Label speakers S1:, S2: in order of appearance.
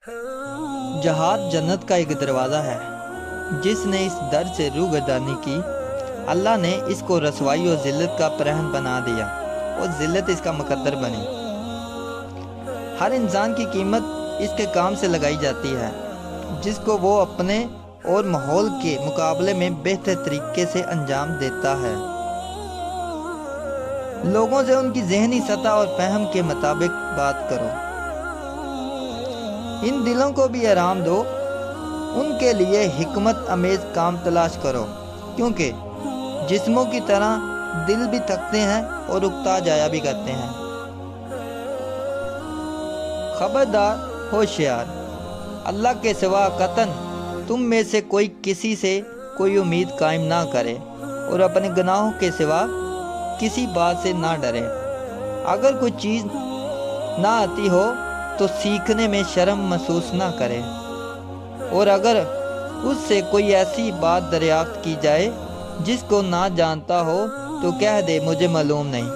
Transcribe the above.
S1: جہاد جنت کا ایک دروازہ ہے۔ جس نے اس در سے روگردانی کی، اللہ نے اس کو رسوائی اور ذلت کا پرہن بنا دیا اور ذلت اس کا مقدر بنی۔ ہر انسان کی قیمت اس کے کام سے لگائی جاتی ہے جس کو وہ اپنے اور ماحول کے مقابلے میں بہتر طریقے سے انجام دیتا ہے۔ لوگوں سے ان کی ذہنی سطح اور فہم کے مطابق بات کرو۔ ان دلوں کو بھی آرام دو، ان کے لیے حکمت امیز کام تلاش کرو، کیونکہ جسموں کی طرح دل بھی تھکتے ہیں اور اکتا جایا بھی کرتے ہیں۔ خبردار، ہوشیار، اللہ کے سوا قطعاً تم میں سے کوئی کسی سے کوئی امید قائم نہ کرے اور اپنے گناہوں کے سوا کسی بات سے نہ ڈرے۔ اگر کوئی چیز نہ آتی ہو تو سیکھنے میں شرم محسوس نہ کرے، اور اگر اس سے کوئی ایسی بات دریافت کی جائے جس کو نہ جانتا ہو تو کہہ دے مجھے معلوم نہیں۔